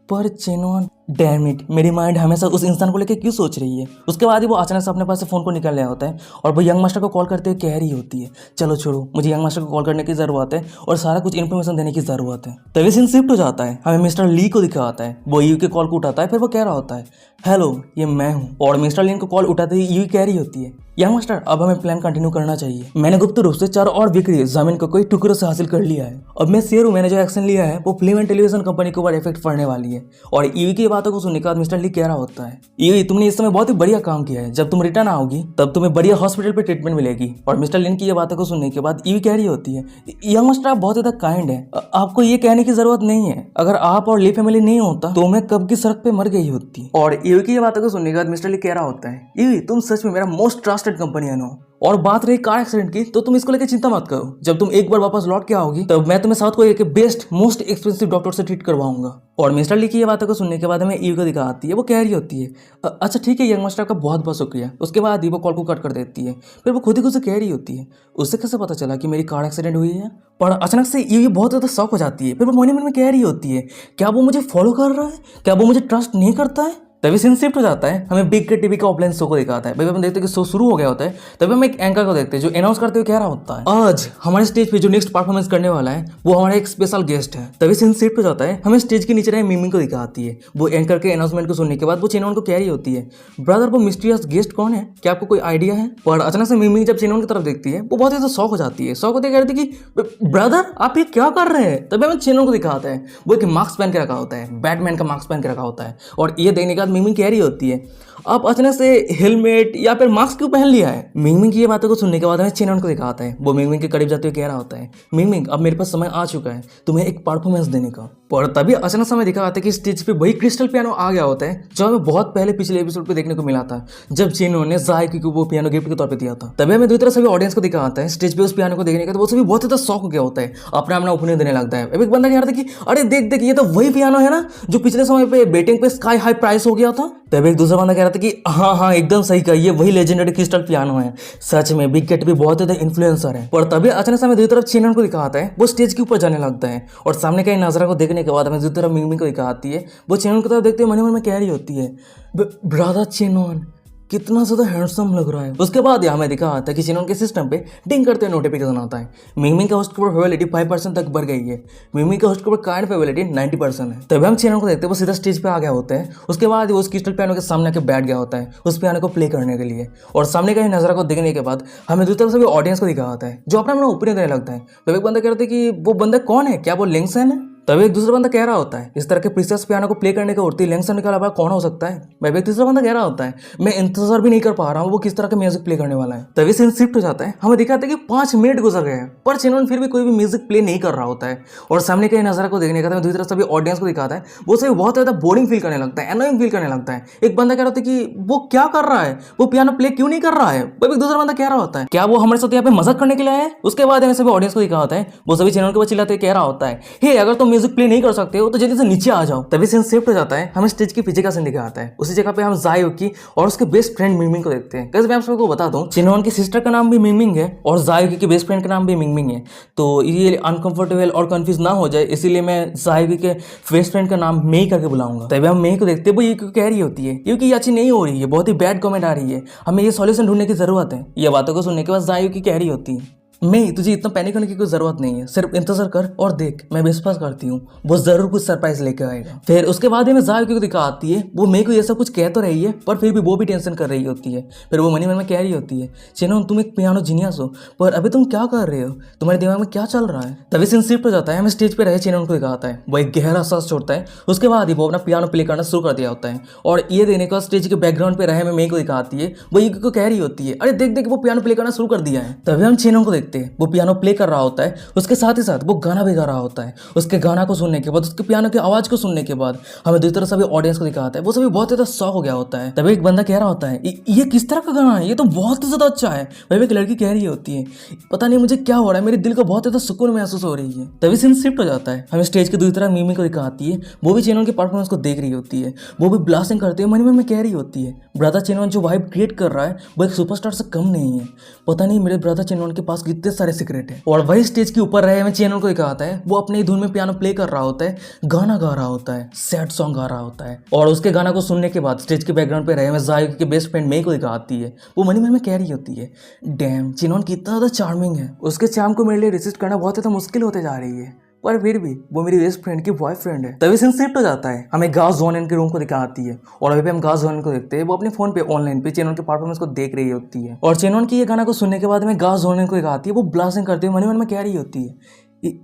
पर चिनोन डैम इट, मेरी माइंड हमेशा उस इंसान को लेकर क्यों सोच रही है। उसके बाद ही वो अचानक से अपने पास से फोन को निकाल लिया होता है, और वो यंग मास्टर को कॉल करते हुए कह रही होती है चलो छोड़ो मुझे यंग मास्टर को कॉल करने की जरूरत है और सारा कुछ इन्फॉर्मेशन देने की जरूरत है। तभी सीन शिफ्ट हो जाता है, हमें मिस्टर ली को दिखाता है, वो यू के कॉल को उठाता है, फिर वो कह रहा होता है हेलो ये मैं हूँ। और मिस्टर ली को कॉल उठाते ही यू कह रही होती है यंग मास्टर अब हमें प्लान कंटिन्यू करना चाहिए, मैंने गुप्त रूप से 4 और बिक्री जमीन को कोई टुकड़ों से हासिल कर लिया है। अब मैं शेयर हूँ मैंने जो एक्शन लिया है वो फिल्म एंड टेलीविजन कंपनी के ऊपर इफेक्ट पड़ने वाली है। और ईवी की बातों को सुनने के बाद मिस्टर ली कह रहा होता है ईवी तुमने इस समय बहुत ही बढ़िया काम किया है, जब तुम रिटर्न आओगी तब तुम्हें बढ़िया हॉस्पिटल पे ट्रीटमेंट मिलेगी। और मिस्टर लिन की ये बातों को सुनने के बाद ईवी कह रही होती है यंग मास्टर आप बहुत ज्यादा काइंड है, आपको ये कहने की जरूरत नहीं है, अगर आप और ली फैमिली नहीं होता तो मैं कब की सड़क पे मर गई होती। और ईवी की ये बातों को सुनने के बाद मिस्टर ली कह रहा होता है ईवी तुम सच में मेरा मोस्ट ट्रस्टेड कंपनियन हो। और बात रही कार एक्सीडेंट की तो तुम इसको लेकर चिंता मत करो, जब तुम एक बार वापस लौट के आओगी तब मैं तुम्हें साउथ कोरिया के बेस्ट मोस्ट एक्सपेंसिव डॉक्टर से ट्रीट करवाऊंगा। और मिस्टर ली की ये बातों को सुनने के बाद हमें ईवी को दिखाती है, वो कह रही होती है अच्छा ठीक है यंग मास्टर का बहुत बहुत शुक्रिया। उसके बाद वो कॉल को कट कर देती है, फिर वो खुद ही खुद से कह रही होती है उससे कैसे पता चला कि मेरी कार एक्सीडेंट हुई है। पर अचानक से ईवी बहुत ज्यादा शॉक हो जाती है, फिर वो मन में कह रही होती है क्या वो मुझे फॉलो कर रहा है, क्या वो मुझे ट्रस्ट नहीं करता है। तभी सीन शिफ्ट हो जाता है, हमें बिग के टीवी का ऑफलाइन शो को दिखाता है। भाई हम देखते हैं कि शो शुरू हो गया होता है, तभी हम एक एंकर को देखते हैं जो अनाउंस करते हुए कह रहा होता है आज हमारे स्टेज पे जो नेक्स्ट परफॉर्मेंस करने वाला है वो हमारा एक स्पेशल गेस्ट है। तभी सीन शिफ्ट हो जाता है, हमें स्टेज के नीचे रहे मिमी को दिखाती है। वो एंकर के अनाउंसमेंट को सुनने के बाद वो चिनोन को कह रही होती है ब्रदर वो मिस्टीरियस गेस्ट कौन है, क्या आपको कोई आइडिया है। पर अचानक से मिमी जब चिनोन की तरफ देखती है वो बहुत ही शौक हो जाती है, शौक होते कह रही थी कि ब्रदर आप ये क्या कर रहे हैं। तभी हमें चिनोन को दिखाता है, वो एक मास्क पहन के रखा होता है, बैटमैन का मास्क पहन के रखा होता है। और ये देखने के बाद मिमी कह रही होती है आप अचानक से हेलमेट या फिर मास्क क्यों पहन लिया है। मिंगमिंग की ये बातों को सुनने के बाद हमें चिनोन को दिखाता है, वो मिंगमिंग के करीब जाते हुए कह रहा होता है मिंगमिंग अब मेरे पास समय आ चुका है तुम्हें एक परफॉर्मेंस देने का। पर तभी अचानक समय दिखा आता है कि स्टेज पे वही क्रिस्टल पियानो आ गया होता है जो हमें बहुत पहले पिछले एपिसोड पे देखने को मिला था, जब चिनोन ने जायकी को वो पियानो गिफ्ट के तौर पे दिया था। तभी हमें दूसरी तरफ सभी ऑडियंस को दिखा आता है स्टेज पे उस पियानो को देखने का, तो वो सभी बहुत ज्यादा शौक हो गया होता है, अपना अपना ओपिनियन देने लगता है। अब एक बंदा कह रहा था कि अरे देख देख ये तो वही पियानो है ना जो पिछले समय पे बेटिंग पे स्काई हाई प्राइस हो गया किया था? तब एक दूसरा बंदा कह रहा था कि हाँ हाँ एकदम सही कहा, ये वही लेजेंडरी क्रिस्टल पियानो है। सच में बिग कैट भी बहुत ज्यादा इन्फ्लुएंसर है। पर तभी अचानक से हमें दूसरी तरफ चेनन को दिखाता है, वो स्टेज के ऊपर जाने लगता है और सामने का नजारा को देखने के बाद हमें दूसरी तरफ मिंग को दिखाती है। वो चेनन की तरफ देखते हुए मन ही मन में कह रही होती है, ब्रदर चेनन कितना ज्यादा हैंडसम लग रहा है। उसके बाद हमें दिखा आता है कि चेनन के सिस्टम पे डिंग करते हुए नोटिफिकेशन आता है। मिंगमिंग का होस्ट के ऊपर फेवरेलिटी 5% तक बढ़ गई है। मिंगमिंग का होस्ट के ऊपर काइंड फेवरेलिटी 90% है। तभी हम चेनन को देखते हैं, वो सीधा स्टेज पे आ गया होता है। उसके बाद वो उस क्रिस्टल पियानो के सामने आके बैठ गया होता है उस पियानो को प्ले करने के लिए। और सामने का ही नजारा को देखने के बाद हमें दूसरी तरफ से भी ऑडियंस को दिखा आता है जो अपना ओपिनियन देने लगता है। तो एक बंदा कहते हैं कि वो बंदा कौन है, क्या वो लिंगसन है? तभी एक दूसरा बंदा कह रहा होता है, इस तरह के प्रीसियस पियानो को प्ले करने का उड़ती लेंसन के अलावा कौन हो सकता है? भाई एक तीसरा बंदा कह रहा होता है, मैं इंतजार भी नहीं कर पा रहा हूँ वो किस तरह का म्यूजिक प्ले करने वाला है। तभी सीन शिफ्ट हो जाता है, हमें दिखाते हैं कि 5 मिनट गुजर गए हैं पर चेनन फिर भी कोई भी म्यूजिक प्ले नहीं कर रहा होता है। और सामने के नजारा को देखने का दूसरी तरफ सभी ऑडियंस को दिखाता है, वो सभी बहुत ज्यादा बोरिंग फील करने लगता है, एनोइंग फील करने लगता है। एक बंदा कह रहा था कि वो क्या कर रहा है, वो पियानो प्ले क्यों नहीं कर रहा है? भाई एक दूसरा बंदा कह रहा होता है, क्या वो हमारे साथ यहाँ पे मजाक करने के लिए आया है? उसके बाद हमें सभी ऑडियंस को दिखा होता है, वो सभी चैनल के ऊपर चिल्लाते कह रहा होता है, हे अगर तुम म्यूजिक प्ले नहीं कर सकते हो तो जल्दी से नीचे आ जाओ। तभी सीन शिफ्ट हो जाता है, हमें स्टेज के पीछे का सीन दिखाता है। उसी जगह पे हम जायोकी और उसके बेस्ट फ्रेंड मिंगमिंग को देखते हैं। कैसे मैं आप सबको बता दूं, चिनोन की सिस्टर का नाम भी मिंगमिंग है और जायोकी के बेस्ट फ्रेंड का नाम भी मिंगमिंग है। तो ये अनकंफर्टेबल और कंफ्यूज ना हो जाए इसीलिए मैं जायोकी के बेस्ट फ्रेंड का नाम मेई करके बुलाऊंगा। तभी हम मेई को देखते हैं, वो ये क्यों कह रही होती है क्योंकि ये अच्छी नहीं हो रही है, बहुत ही बैड कमेंट आ रही है, हमें ये सॉल्यूशन ढूंढने की जरूरत है। ये बातों को सुनने के बाद जायोकी कह रही होती है, नहीं तुझे इतना पैनिक होने की कोई जरूरत नहीं है, सिर्फ इंतजार कर और देख, मैं विश्वास करती हूँ वो जरूर कुछ सरप्राइज लेकर आएगा। फिर उसके बाद हमें जायोकी को दिखा आती है, वो मेरे को ये सब कुछ कह तो रही है पर फिर भी वो भी टेंशन कर रही होती है। फिर वो मन में कह रही होती है, चेनन तुम एक पियानो जीनियस हो पर अभी तुम क्या कर रहे हो, तुम्हारे दिमाग में क्या चल रहा है? तभी सीन शिफ्ट हो जाता है, हमें स्टेज पे रहे चेनन को दिखाता है, वो एक गहरा सांस छोड़ता है। उसके बाद ही वो अपना पियानो प्ले करना शुरू कर दिया होता है और ये देने का स्टेज के बैकग्राउंड पे रहे मेरे को दिखाती है, वो यूकी को कह रही होती है, अरे देख देख वो पियानो प्ले करना शुरू कर दिया है। तभी हम चेनन को देखते हैं, वो पियानो प्ले कर रहा होता है, उसके साथ ही साथ वो गाना भी गा रहा होता है। उसके गाना को सुनने के बाद, उसके पियानो की आवाज को सुनने के बाद हमें दूसरी तरफ सभी ऑडियंस को दिखाता है, वो सभी बहुत ज्यादा शॉक हो गया होता है। तभी एक बंदा कह रहा होता है, ये किस तरह का गाना है, ये तो बहुत ज्यादा अच्छा है। वही एक लड़की कह रही होती है, पता नहीं मुझे क्या हो रहा है, मेरे दिल को बहुत ज्यादा सुकून महसूस हो रही है। तभी सीन शिफ्ट हो जाता है, हमें स्टेज की दूसरी तरफ मिमी को दिखाती है, वो भी चेनन के परफॉर्मेंस को देख रही होती है, वो भी ब्लास्टिंग करते हुए मन में कह रही होती है, ब्रदर चेनन जो वाइब क्रिएट कर रहा है वो एक सुपरस्टार से कम नहीं है, पता नहीं मेरे ब्रदर चेनन के पास कितने सारे सीक्रेट है। और वही स्टेज के ऊपर रहे हमें चेनन को दिखाता है, वो अपने धुन में पियानो प्ले कर रहा होता है, गाना गा रहा होता है, सैड सॉन्ग गा रहा होता है। और उसके गाना को सुनने के बाद स्टेज के बैकग्राउंड पे रहे हमें जायोकी के बेस्ट फ्रेंड मेई को दिखाती है, वो मन में कह रही होती है, डैम चेनन कितना ज्यादा चार्मिंग है, उसके चार्म को मेरे लिए रेसिस्ट करना बहुत ज्यादा मुश्किल होते जा रही है पर फिर भी वो मेरी बेस्ट फ्रेंड की बॉयफ्रेंड है। तभी सीन शिफ्ट हो जाता है, हमें गाओ जोनन के रूम को दिखाती है और अभी पे हम गाओ जोनन को देखते हैं, वो अपने फोन पे ऑनलाइन पे चेनन के परफॉर्मेंस को देख रही होती है। और चेनन की ये गाना को सुनने के बाद हमें गाओ जोनन को दिखाती है, वो ब्लास्टिंग करते हुए मन में कह रही होती है,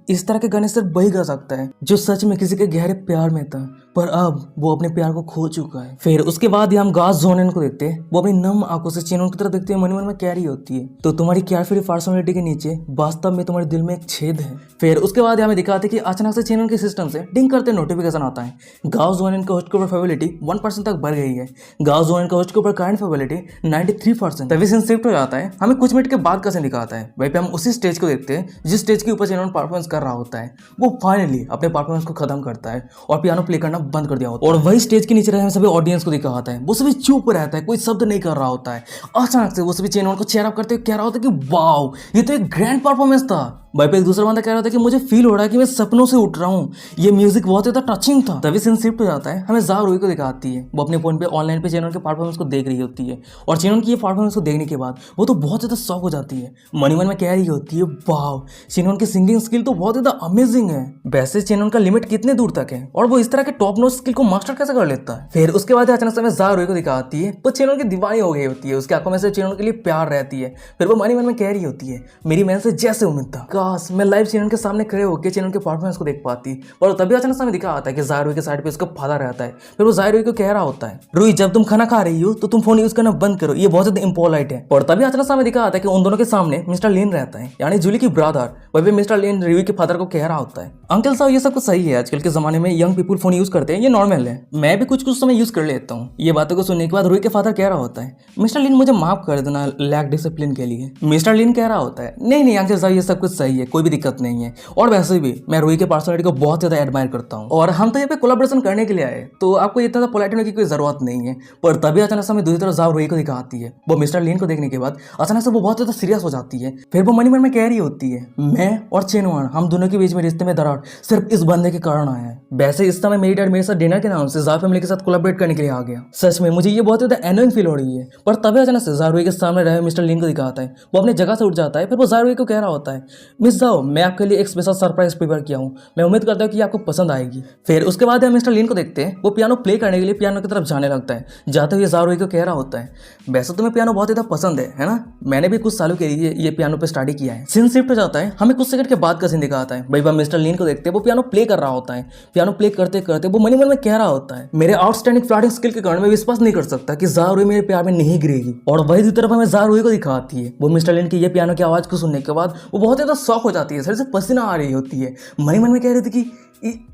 इस तरह के गाने सिर्फ वही गा सकता है जो सच में किसी के गहरे प्यार में था पर अब वो अपने प्यार को खो चुका है। फिर उसके बाद ही हम गास जोनन को देखते हैं, वो अपनी नम आंखों से चेनन की तरफ देखते हुए मन में कह रही होती है, तो तुम्हारी केयरफ्री पर्सनालिटी के नीचे वास्तव में तुम्हारे दिल में एक छेद है। फिर उसके बाद हमें दिखाते कि अचानक से चेनन के सिस्टम से डिंग करते नोटिफिकेशन आता है, गाओ जोनन के होस्ट के ऊपर फेवरेलिटी 1% तक बढ़ गई है, गाओ जोनन के होस्ट के ऊपर करंट फेवरेलिटी 93%। तभी सीन शिफ्ट हो जाता है, हमें कुछ मिनट के बाद का सीन दिखाता है, वहीं पे हम उसी स्टेज को देखते हैं जिस स्टेज के ऊपर चेनन परफॉर्मेंस कर रहा होता है। वो फाइनली अपने परफॉर्मेंस को खत्म करता है और पियानो प्ले करना बंद कर दिया होता है। और वही स्टेज के नीचे रहे सभी ऑडियंस को दिखाता है, वो सभी चुप रहता है, कोई शब्द नहीं कर रहा होता है। अचानक से वो सभी चेनन को चेयर अप करते हुए कह रहा होता है कि वाओ ये तो एक ग्रैंड परफॉर्मेंस था। भाई पे एक दूसरा बंदा कह रहा था कि मुझे फील हो रहा है कि मैं सपनों से उठ रहा हूँ, ये म्यूजिक बहुत ज्यादा टचिंग था। तभी सीन शिफ्ट हो जाता है, हमें जारोई को दिखाती है, वो अपने फोन पे ऑनलाइन पे चेनन के परफॉर्मेंस को देख रही होती है और चेनन की ये परफॉर्मेंस को देखने के बाद वो तो बहुत ज्यादा शॉक हो जाती है, मन ही मन में कह रही होती है, वाओ चेनन की सिंगिंग स्किल तो बहुत ज्यादा अमेजिंग है। वैसे चेनन का लिमिट कितने दूर तक है और वो इस तरह के टॉप नॉच स्किल को मास्टर कैसे कर लेता है। फिर उसके बाद अचानक से हमें जारोई को दिखाती है, वो चेनन की दीवानी हो गई होती है, उसकी आंखों में से चेनन के लिए प्यार रहती है। फिर वो मन ही मन में कह रही होती है, मेरी मैन से जैसे उम्मीद था, काश मैं लाइव चेनन के सामने खड़े होकर चेनन के परफॉर्मेंस को देख पाती। और तभी अचानक से हमें दिखा आता है कि जारोई के साइड पे उसका फादर रहता है। फिर वो जारोई को कह रहा होता है, रुई जब तुम खाना खा रही हो तो तुम फोन यूज करना बंद करो, ये बहुत ज्यादा इम्पोलाइट है। और तभी अचानक से हमें दिखा आता है कि उन दोनों के सामने मिस्टर लिन रहता है, यानी जूली की ब्रदर। वही मिस्टर लिन रुई के फादर को कह रहा होता है, अंकल साहब ये सब कुछ सही है, आजकल के जमाने में यंग पीपल फोन यूज करते हैं ये नॉर्मल है, मैं भी कुछ कुछ समय यूज कर लेता हूँ। ये बातों को सुनने के बाद रूही के फादर कह रहा होता है, मिस्टर लिन मुझे माफ कर देना लैक डिसिप्लिन के लिए। मिस्टर लिन कह रहा होता है, नहीं नहीं अंकल साहब ये सब कुछ सही है, कोई भी दिक्कत नहीं है, और वैसे भी मैं रूही के पर्सनालिटी को बहुत ज्यादा एडमायर करता हूँ और हम तो यहाँ पे कोलैबोरेशन करने के लिए आए, तो आपको इतना ज्यादा पोलाइट होने की कोई जरूरत नहीं है। पर तभी अचानक से हमें दूसरी तरफ जाओ रूही को दिखाती है। वो मिस्टर लिन को देखने के बाद अचानक से वो बहुत ज्यादा सीरियस हो जाती है। फिर वो मन में कह रही होती है, मैं और चेनवान हम दोनों के बीच में रिश्ते में दरार सिर्फ इस बंदे के कारण आया है। वैसे इस समय मेरी डैड मेरे साथ डिनर के नाम से जार फैमिली के साथ कोलैबोरेट करने के लिए आ गया। सच में मुझे ये बहुत ज्यादा एनोइंग फील हो रही है। पर तभी अचानक से जारुई के सामने रहे मिस्टर लिन को दिखाता है। वो अपनी जगह से उठ जाता है। फिर वो जारुई को कह रहा होता है, मिस जाओ मैं आपके लिए एक स्पेशल सरप्राइज प्रिपेयर किया हूँ, मैं उम्मीद करता हूँ कि आपको पसंद आएगी। फिर उसके बाद हम मिस्टर लिन को देखते हैं, वो पियानो प्ले करने के लिए पियानो की तरफ जाने लगता है। जाते हुए जारुई को कह रहा होता है, वैसे तुम्हें पियानो बहुत ज्यादा पसंद है ना, मैंने भी कुछ सालों के लिए ये पियानो पे स्टडी किया है। सीन शिफ्ट हो जाता है, हमें कुछ सेकंड के बाद का सीन दिखाता है। भाई मिस्टर लिन को देखते हैं, वो पियानो प्ले कर रहा होता है। पियानो प्ले करते करते वो मन में कह रहा होता है, मेरे आउटस्टैंडिंग फ्लर्टिंग स्किल के कारण मैं विश्वास नहीं कर सकता कि जारुई मेरे प्यार में नहीं गिरेगी। और वही दूसरी तरफ हमें जारुई को दिखाती है। वो मिस्टर लिन की ये पियानो की आवाज को सुनने के बाद वो बहुत ज्यादा शॉक हो जाती है, सर से पसीना आ रही होती है। मन में कह रही थी कि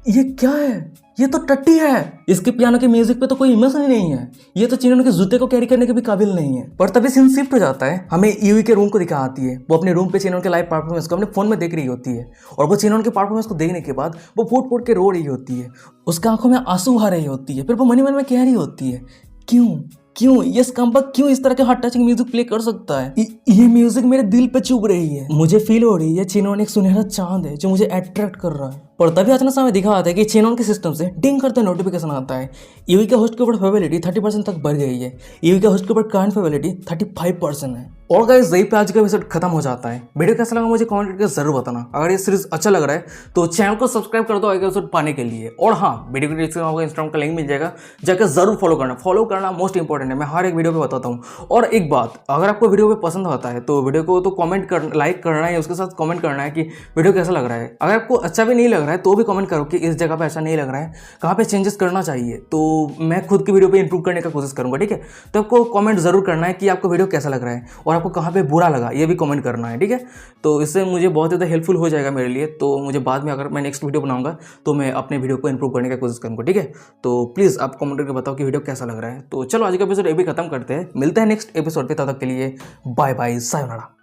ये क्या है, ये तो टट्टी है, इसके पियानो के म्यूजिक पे तो कोई इमोशन ही नहीं है, ये तो चिनोन के जूते को कैरी करने के भी काबिल नहीं है। पर तभी सीन शिफ्ट हो जाता है, हमें यूई के रूम को दिखाती है। वो अपने रूम पे चिनोन के लाइव परफॉर्मेंस को अपने फोन में देख रही होती है और वो चिनोन के परफॉर्मेंस को देखने के बाद वो फूट फूट के रो रही होती है, उसके आंखों में आंसू आ रही होती है। फिर वो मन में कह रही होती है, क्यों ये स्कम्बक क्यों इस तरह के हार्ट टचिंग म्यूजिक प्ले कर सकता है, ये म्यूजिक मेरे दिल पे चुभ रही है, मुझे फील हो रही है चिनोन एक सुनहरा चांद है जो मुझे अट्रैक्ट कर रहा है। पर तभी अचानक हमें दिखा आता है कि चिनोन के सिस्टम से डिंग करते नोटिफिकेशन आता है, यूवी के होस्ट के ऊपर फेबिलिटी 30% तक बढ़ गई है, यूवी के होस्ट के ऊपर करंट फेबिलिटी 35% है। और गाइस यही पे आज का एपिसोड खत्म हो जाता है। वीडियो कैसा लगा मुझे कमेंट करके जरूर बताना। अगर ये सीरीज अच्छा लग रहा है तो चैनल को सब्सक्राइब कर दो आगे एपिसोड पाने के लिए। और हाँ, वीडियो के डिस्क्रिप्शन में आपको इंस्टाग्राम का लिंक मिल जाएगा, जाकर जरूर फॉलो करना मोस्ट इंपॉर्टेंट है, मैं हर एक वीडियो पे बताता हूँ। और एक बात, अगर आपको वीडियो पे पसंद आता है तो वीडियो को तो कमेंट कर लाइक करना है, उसके साथ कमेंट करना है कि वीडियो कैसा लग रहा है। अगर आपको अच्छा भी नहीं लग रहा है तो भी कमेंट करो कि इस जगह पे ऐसा नहीं लग रहा है, कहाँ पे चेंजेस करना चाहिए, तो मैं खुद की वीडियो पे इंप्रूव करने का कोशिश करूंगा। ठीक है, तो आपको कमेंट जरूर करना है कि आपको वीडियो कैसा लग रहा है और आपको कहाँ पे बुरा लगा, ये भी कमेंट करना है। ठीक है, तो इससे मुझे बहुत ज़्यादा हेल्पफुल हो जाएगा मेरे लिए। तो मुझे बाद में अगर मैं नेक्स्ट वीडियो बनाऊंगा तो मैं अपने वीडियो को इंप्रूव करने की कोशिश करूंगा। ठीक है, तो प्लीज़ आप कमेंट करके बताओ कि वीडियो कैसा लग रहा है। तो चलो आज का एपिसोड ये भी खत्म करते हैं, मिलते हैं नेक्स्ट एपिसोड पे, तब तक के लिए बाय बाय, सायोनारा।